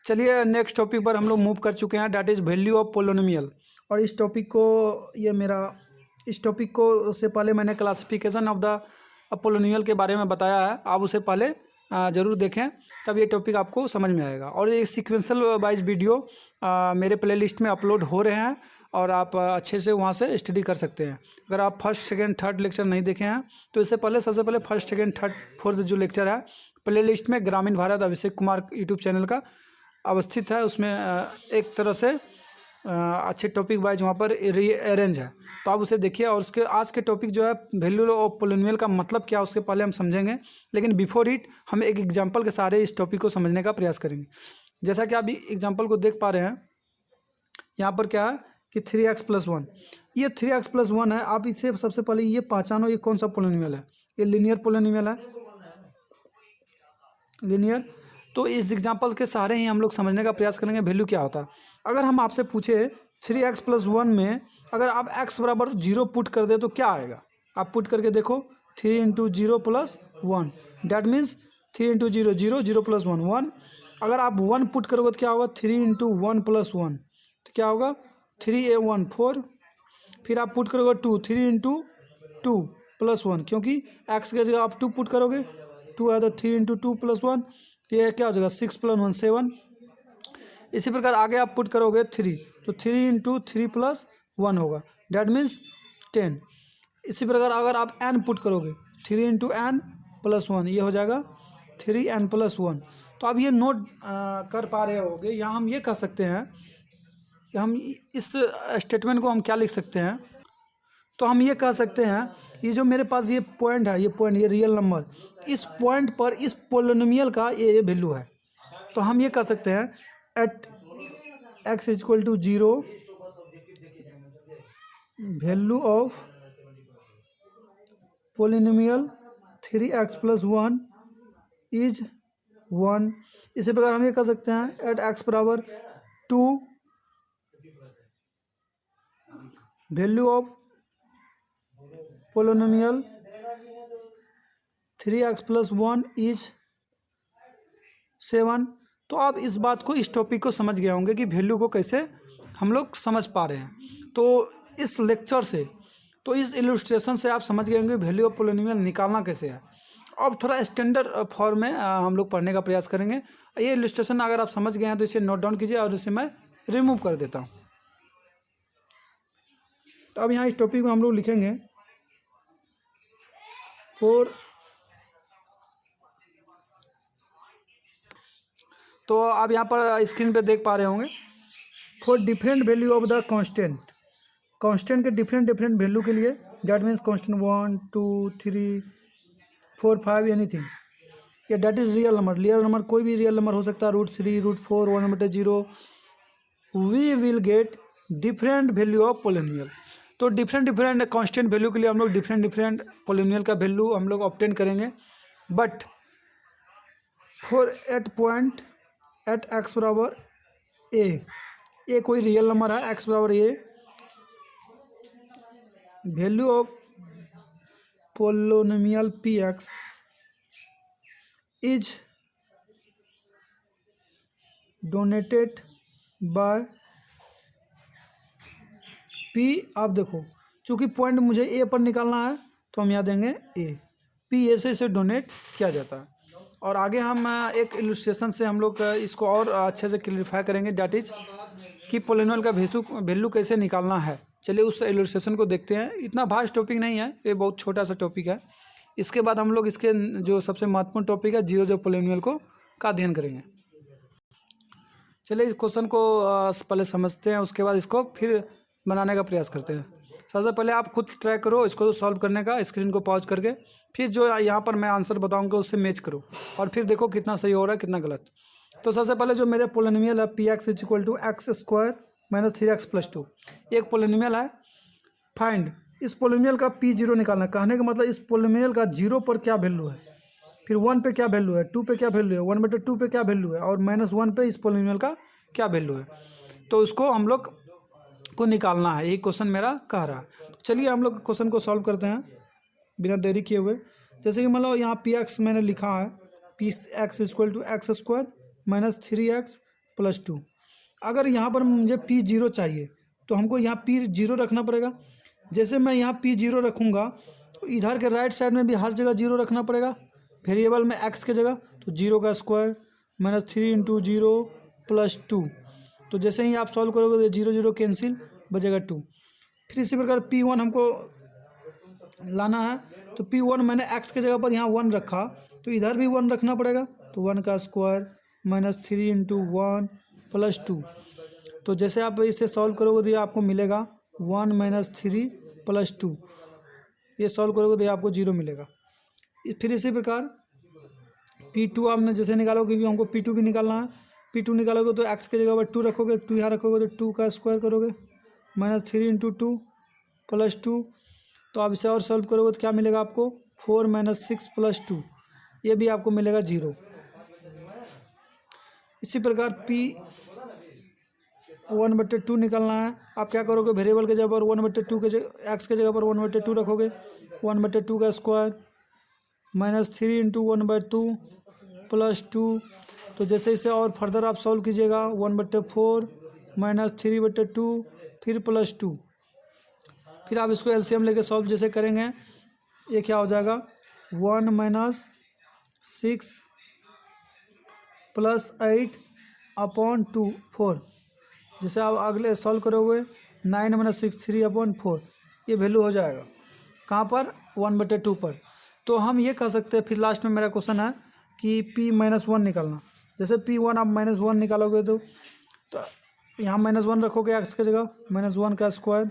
चलिए next topic पर हम लोग मूव कर चुके हैं, that is value of polynomial. और इस टॉपिक को उससे पहले मैंने क्लासिफिकेशन ऑफ द पोलिनोमियल के बारे में बताया है, आप उसे पहले ज़रूर देखें, तब ये टॉपिक आपको समझ में आएगा। और ये सीक्वेंशियल वाइज वीडियो मेरे प्लेलिस्ट में अपलोड हो रहे हैं और आप अच्छे से वहाँ से स्टडी कर सकते हैं। अगर आप फर्स्ट सेकंड थर्ड लेक्चर नहीं देखे हैं तो इससे पहले सबसे पहले फर्स्ट सेकंड थर्ड फोर्थ जो लेक्चर है प्लेलिस्ट में ग्रामीण भारत अभिषेक कुमार यूट्यूब चैनल का अवस्थित है, उसमें एक तरह से अच्छे टॉपिक वाइज वहाँ पर अरेंज है, तो आप उसे देखिए। और उसके आज के टॉपिक जो है वैल्यू ऑफ पोलिनोमियल का मतलब क्या, उसके पहले हम समझेंगे, लेकिन बिफोर इट हम एक एग्जांपल के सहारे इस टॉपिक को समझने का प्रयास करेंगे। जैसा कि आप एग्जांपल को देख पा रहे हैं, यहाँ पर क्या है कि 3x+1, ये 3x+1 है। आप इसे सबसे पहले ये पहचानो, ये कौन सा पोलिनोमियल है, ये लीनियर पोलिनोमियल है, लीनियर। तो इस एग्जांपल के सहारे ही हम लोग समझने का प्रयास करेंगे वैल्यू क्या होता है। अगर हम आपसे पूछे 3x+1 में अगर आप x बराबर 0 पुट कर दे तो क्या आएगा, आप पुट करके देखो। 3 × 0 + 1, डैट मीन्स 3 × 0 0 0 + 1 1। अगर आप 1 पुट करोगे तो क्या होगा, 3 × 1 + 1, तो क्या होगा 3a1 4। फिर आप पुट करोगे 2, 3 × 2 + 1, क्योंकि x की जगह आप 2 पुट करोगे, 2 है तो 3 × 2 + 1, तो ये क्या हो जाएगा 6 + 1 7। इसी प्रकार आगे आप पुट करोगे 3, तो 3 × 3 + 1 होगा, डैट मीन्स 10। इसी प्रकार अगर आप n पुट करोगे 3 × n + 1, ये हो जाएगा 3n + 1। तो आप ये नोट कर पा रहे होगे, यहाँ हम ये कह सकते हैं कि हम इस स्टेटमेंट को हम क्या लिख सकते हैं, तो हम ये कह सकते हैं ये जो मेरे पास ये पॉइंट है, ये पॉइंट, ये रियल नंबर, इस पॉइंट पर इस पोलिनोमियल का ये वैल्यू है। तो हम ये कह सकते हैं at x = 0 value of polynomial 3x+1 is 1। इसी प्रकार हम ये कह सकते हैं at x = 2 value of polynomial 3x+1 is 7। तो आप इस बात को, इस टॉपिक को समझ गए होंगे कि वैल्यू को कैसे हम लोग समझ पा रहे हैं। तो इस लेक्चर से, तो इस इलस्ट्रेशन से आप समझ गए होंगे वैल्यू ऑफ पोलिनोमियल निकालना कैसे है। अब थोड़ा स्टैंडर्ड फॉर्म में हम लोग पढ़ने का प्रयास करेंगे। ये इलस्ट्रेशन अगर आप समझ गए हैं तो इसे नोट डाउन कीजिए और इसे मैं रिमूव कर देता हूँ। तो अब यहाँ इस टॉपिक में हम लोग लिखेंगे तो आप यहाँ पर स्क्रीन पे देख पा रहे होंगे, for different value of the constant के डिफरेंट वैल्यू के लिए, दैट मीन्स कांस्टेंट 1 2 3 4 5 एनीथिंग, या दैट इज रियल नंबर कोई भी रियल नंबर हो सकता है, √3 √4 1/0, we will get different value of polynomial. तो डिफरेंट कांस्टेंट वैल्यू के लिए हम लोग डिफरेंट पोलिनोमियल का वैल्यू हम लोग ऑब्टेन करेंगे। But for at point at x = a कोई रियल नंबर है, x = a, value of polynomial px is denoted by p। आप देखो, चूँकि पॉइंट मुझे a पर निकालना है तो हम यहाँ देंगे a, p a से इसे डोनेट किया जाता है। और आगे हम एक इलस्ट्रेशन से हम लोग इसको और अच्छे से क्लियरिफाई करेंगे, डैट इज कि पोलिनोमियल का वैल्यू कैसे निकालना है। चलिए उस इलस्ट्रेशन को देखते हैं। इतना भास्ट टॉपिक नहीं है, ये बहुत छोटा सा टॉपिक है। इसके बाद हम लोग इसके जो सबसे महत्वपूर्ण टॉपिक है जीरो पोलिनोमियल का अध्ययन करेंगे। चलिए इस क्वेश्चन को पहले समझते हैं, उसके बाद इसको फिर बनाने का प्रयास करते हैं। सबसे पहले आप खुद ट्राई करो इसको सॉल्व करने का, स्क्रीन को पॉज करके, फिर जो यहाँ पर मैं आंसर बताऊँगा उससे मैच करो और फिर देखो कितना सही हो रहा है कितना गलत। तो सबसे पहले जो मेरे पोलिनोमियल है px = x² - 3x + 2, एक पोलिनोमियल है। फाइंड, इस पोलिनोमियल का p0 निकालना। कहने का मतलब इस पोलिनोमियल का 0 पर क्या वैल्यू है, फिर 1 पे क्या वैल्यू है, 2 पे क्या वैल्यू है, 1/2 पे क्या वैल्यू है, और -1 पे इस पोलिनोमियल का क्या वैल्यू है। तो उसको हम लोग को निकालना है, यही क्वेश्चन मेरा कह रहा है। तो चलिए हम लोग क्वेश्चन को सॉल्व करते हैं बिना देरी किए हुए। जैसे कि मान लो यहाँ px मैंने लिखा है, px = x² - 3x +2। अगर यहाँ पर मुझे P0 चाहिए तो हमको यहाँ P0 रखना पड़ेगा। जैसे मैं यहाँ P0 रखूँगा तो इधर के राइट साइड में भी हर जगह 0 रखना पड़ेगा वेरिएबल में x के जगह। तो 0 का स्क्वायर -3 × 0 + 2। तो जैसे ही आप सॉल्व करोगे तो 0 0 कैंसिल, बचेगा 2। फिर इसी प्रकार P1 हमको लाना है। तो P1 मैंने x के जगह पर यहाँ 1 रखा, तो इधर भी 1 रखना पड़ेगा। तो 1 का स्क्वायर -3 × 1 + 2। तो जैसे आप इसे सॉल्व करोगे तो ये आपको मिलेगा 1 - 3 + 2। ये सॉल्व करोगे तो ये आपको 0 मिलेगा। फिर इसी प्रकार P2 आपने जैसे निकालोगे, क्योंकि हमको P2 भी निकालना है। P2 निकालोगे तो x के जगह पर 2 रखोगे, 2 यहाँ रखोगे तो 2 का स्क्वायर करोगे -3 × 2 + 2। तो आप इसे और सॉल्व करोगे तो क्या मिलेगा आपको 4 - 6 + 2। ये भी आपको मिलेगा 0। इसी प्रकार P1/2 निकालना है। आप क्या करोगे, वेरिएबल के जगह पर 1/2 के जगह x के जगह पर 1/2 रखोगे, 1/2 का स्क्वायर -3 × 1/2 + 2। तो जैसे इसे और फर्दर आप सॉल्व कीजिएगा 1/4 -3/2 फिर +2। फिर आप इसको एलसीएम लेके सॉल्व जैसे करेंगे, ये क्या हो जाएगा 1 - 6 + 8/2 4। जैसे आप अगले सॉल्व करोगे 9 - 6 3/4। ये वैल्यू हो जाएगा कहाँ पर 1/2 पर। तो हम ये कह सकते हैं, फिर लास्ट में मेरा क्वेश्चन है कि P-1 निकालना। जैसे P1 आप -1 निकालोगे तो यहाँ -1 रखोगे x के जगह, -1 का स्क्वायर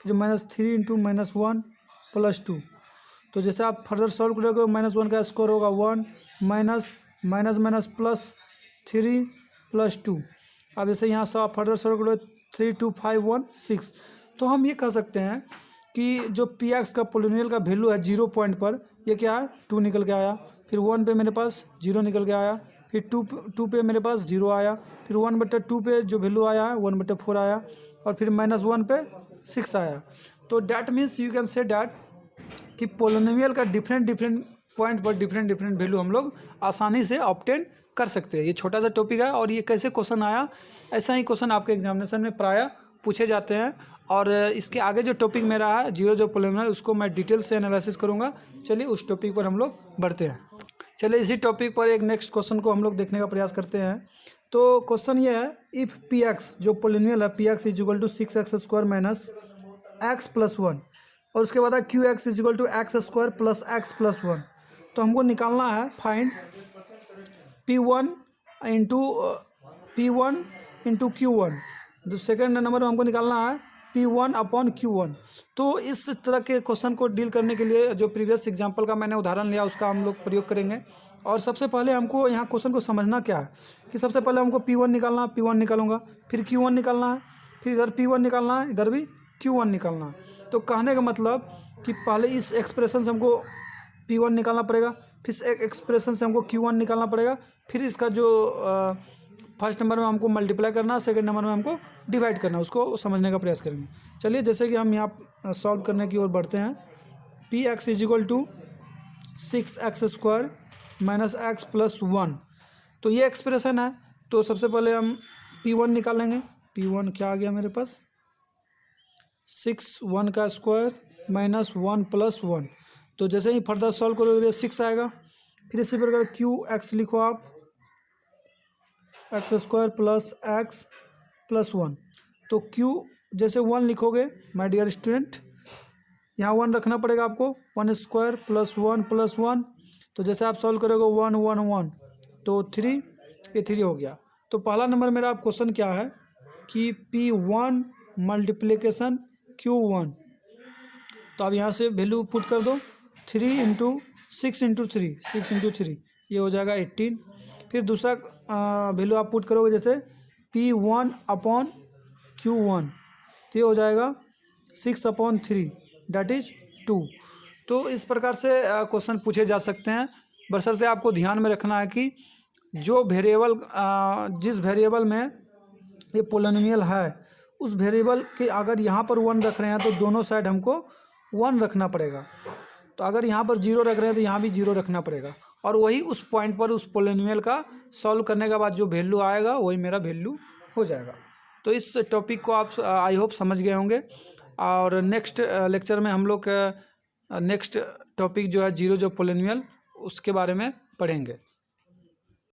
फिर -3 × -1 + 2। तो जैसे आप फर्दर सॉल्व करोगे -1 का स्क्वायर होगा 1 -+3 + 2। अब जैसे यहाँ से आप फर्दर सॉल्व करोगे 3 2 5 1 6। तो हम ये कह सकते हैं कि जो Px का पोलिनोमियल का वैल्यू है 0 पॉइंट पर, ये क्या है 2 निकल के आया। फिर 1 पे मेरे पास 0 निकल के आया, फिर 2 पे मेरे पास 0 आया, फिर 1/2 पे जो वैल्यू आया है 1/4 आया, और फिर -1 पे 6 आया। तो that means you can say that कि पोलिनोमियल का डिफरेंट पॉइंट पर डिफरेंट वैल्यू हम लोग आसानी से ऑब्टेन कर सकते हैं। ये छोटा सा टॉपिक है और ये कैसे क्वेश्चन आया, ऐसा ही क्वेश्चन आपके एग्जामिनेशन में प्रायः पूछे जाते हैं। और इसके आगे जो टॉपिक मेरा है जीरो पोलिनोमियल, उसको मैं डिटेल से एनालिसिस करूँगा। चलिए उस टॉपिक पर हम लोग बढ़ते हैं। चलिए इसी टॉपिक पर एक नेक्स्ट क्वेश्चन को हम लोग देखने का प्रयास करते हैं। तो क्वेश्चन ये है, इफ़ Px जो पोलिनोमियल है Px = 6x² - x + 1, और उसके बाद है Qx = x² + x + 1। तो हमको निकालना है फाइंड P1 × Q1। जो सेकंड नंबर में हमको निकालना है P1/Q1। तो इस तरह के क्वेश्चन को डील करने के लिए जो प्रीवियस एग्जांपल का मैंने उदाहरण लिया उसका हम लोग प्रयोग करेंगे। और सबसे पहले हमको यहाँ क्वेश्चन को समझना क्या है कि सबसे पहले हमको P1 निकालना है, P1 निकालूंगा, फिर Q1 निकालना है, फिर इधर P1 निकालना है, इधर भी Q1 निकालना है। तो कहने का मतलब कि पहले इस एक्सप्रेशन से हमको P1 निकालना पड़ेगा, फिर एक एक्सप्रेशन से हमको Q1 निकालना पड़ेगा, फिर इसका जो फर्स्ट नंबर में हमको मल्टीप्लाई करना, सेकंड नंबर में हमको डिवाइड करना, उसको समझने का प्रयास करेंगे। चलिए जैसे कि हम यहाँ सॉल्व करने की ओर बढ़ते हैं। Px = 6x² - x + 1। तो ये एक्सप्रेशन है। तो सबसे पहले हम P1 निकालेंगे। P1 क्या आ गया मेरे पास 6 1 का स्क्वायर -1 + 1। तो जैसे ही फर्दर सॉल्व करोगे 6 आएगा। फिर इसी प्रकार Qx लिखो आप x² + x + 1। तो Q जैसे 1 लिखोगे माय डियर स्टूडेंट, यहाँ 1 रखना पड़ेगा आपको, 1² + 1 + 1। तो जैसे आप सॉल्व करोगे 1 1 1 तो 3, ये 3 हो गया। तो पहला नंबर मेरा आप क्वेश्चन क्या है कि P1 मल्टीप्लिकेशन Q1। तो आप यहाँ से वैल्यू पुट कर दो, 3 × 6 × 3 6 × 3, ये हो जाएगा 18। फिर दूसरा वैल्यू आप पुट करोगे जैसे P1/Q1, तो ये हो जाएगा 6/3 दैट इज 2। तो इस प्रकार से क्वेश्चन पूछे जा सकते हैं, बशर्ते आपको ध्यान में रखना है कि जो वेरिएबल जिस वेरिएबल में ये पोलिनोमियल है उस वेरिएबल के अगर यहाँ पर 1 रख रहे हैं तो दोनों साइड हमको 1 रखना पड़ेगा। तो अगर यहाँ पर 0 रख रहे हैं तो यहाँ भी 0 रखना पड़ेगा। और वही उस पॉइंट पर उस पोलिनोमियल का सॉल्व करने के बाद जो वैल्यू आएगा वही मेरा वैल्यू हो जाएगा। तो इस टॉपिक को आप आई होप समझ गए होंगे। और नेक्स्ट लेक्चर में हम लोग नेक्स्ट टॉपिक जो है जीरो जो पोलिनोमियल उसके बारे में पढ़ेंगे।